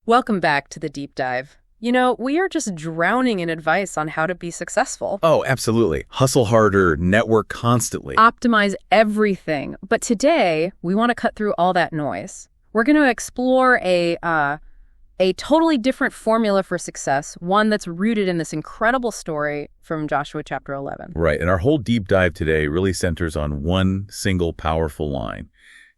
Welcome back to the deep dive. You know, we are just drowning in advice on how to be successful. Oh, absolutely. Hustle harder, network constantly. Optimize everything. But today, we want to cut through all that noise. We're going to explore a totally different formula for success, one that's rooted in this incredible story from Joshua chapter 11. Right, and our whole deep dive today really centers on one single powerful line.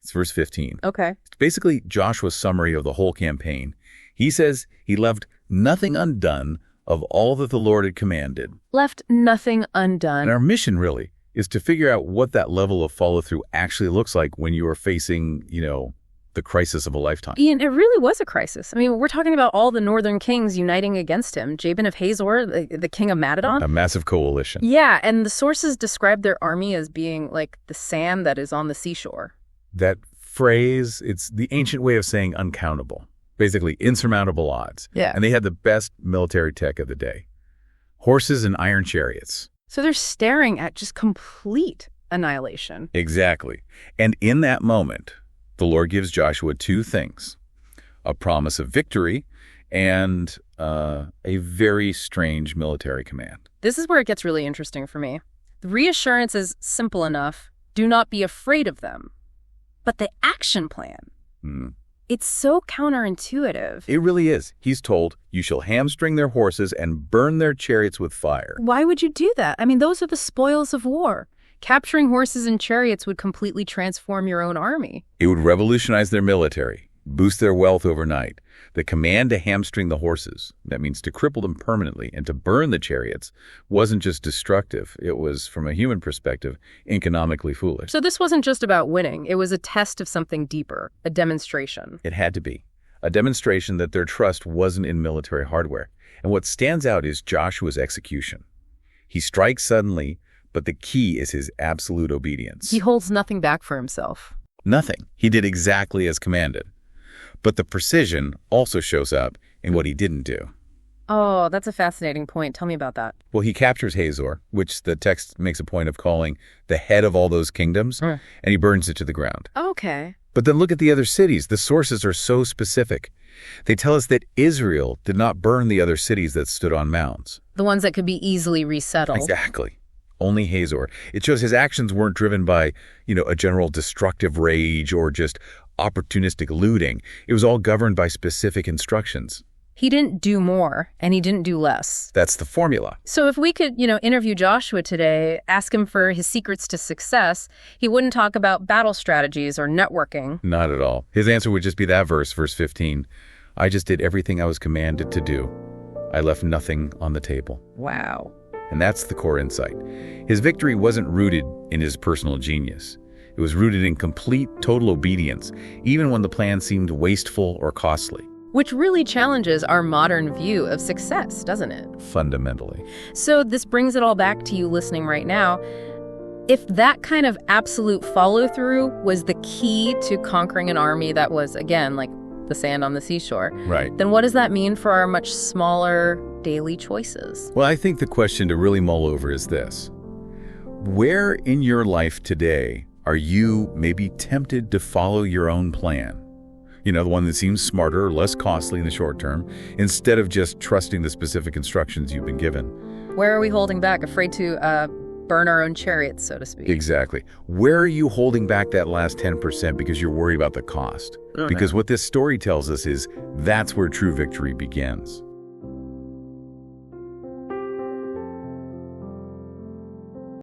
It's verse 15. Okay. It's basically Joshua's summary of the whole campaign. He says he left nothing undone of all that the Lord had commanded. Left nothing undone. And our mission, really, is to figure out what that level of follow-through actually looks like when you are facing, the crisis of a lifetime. Ian, it really was a crisis. I mean, we're talking about all the northern kings uniting against him. Jabin of Hazor, the king of Macedon. A massive coalition. Yeah, and the sources describe their army as being like the sand that is on the seashore. That phrase, it's the ancient way of saying uncountable. Basically, insurmountable odds. Yeah. And they had the best military tech of the day. Horses and iron chariots. So they're staring at just complete annihilation. Exactly. And in that moment, the Lord gives Joshua two things: a promise of victory and a very strange military command. This is where it gets really interesting for me. The reassurance is simple enough. Do not be afraid of them. But the action plan, it's so counterintuitive. It really is. He's told, you shall hamstring their horses and burn their chariots with fire. Why would you do that? I mean, those are the spoils of war. Capturing horses and chariots would completely transform your own army. It would revolutionize their military, boost their wealth overnight. The command to hamstring the horses, that means to cripple them permanently, and to burn the chariots, wasn't just destructive. It was, from a human perspective, economically foolish. So this wasn't just about winning. It was a test of something deeper, a demonstration. It had to be. A demonstration that their trust wasn't in military hardware. And what stands out is Joshua's execution. He strikes suddenly, but the key is his absolute obedience. He holds nothing back for himself. Nothing. He did exactly as commanded. But the precision also shows up in what he didn't do. Oh, that's a fascinating point. Tell me about that. Well, he captures Hazor, which the text makes a point of calling the head of all those kingdoms, and he burns it to the ground. Okay. But then look at the other cities. The sources are so specific. They tell us that Israel did not burn the other cities that stood on mounds. The ones that could be easily resettled. Exactly. Only Hazor. It shows his actions weren't driven by, a general destructive rage or just opportunistic looting. It was all governed by specific instructions. He didn't do more, and he didn't do less. That's the formula. So if we could, interview Joshua today, ask him for his secrets to success, he wouldn't talk about battle strategies or networking. Not at all. His answer would just be that verse 15. I just did everything I was commanded to do. I left nothing on the table. Wow. And that's the core insight. His victory wasn't rooted in his personal genius. It was rooted in complete, total obedience, even when the plan seemed wasteful or costly. Which really challenges our modern view of success, doesn't it? Fundamentally. So this brings it all back to you listening right now. If that kind of absolute follow-through was the key to conquering an army that was, again, like the sand on the seashore, right, then what does that mean for our much smaller daily choices? Well, I think the question to really mull over is this. Where in your life today are you maybe tempted to follow your own plan? The one that seems smarter or less costly in the short term, instead of just trusting the specific instructions you've been given. Where are we holding back, afraid to burn our own chariots, so to speak? Exactly. Where are you holding back that last 10% because you're worried about the cost? Because what this story tells us is that's where true victory begins.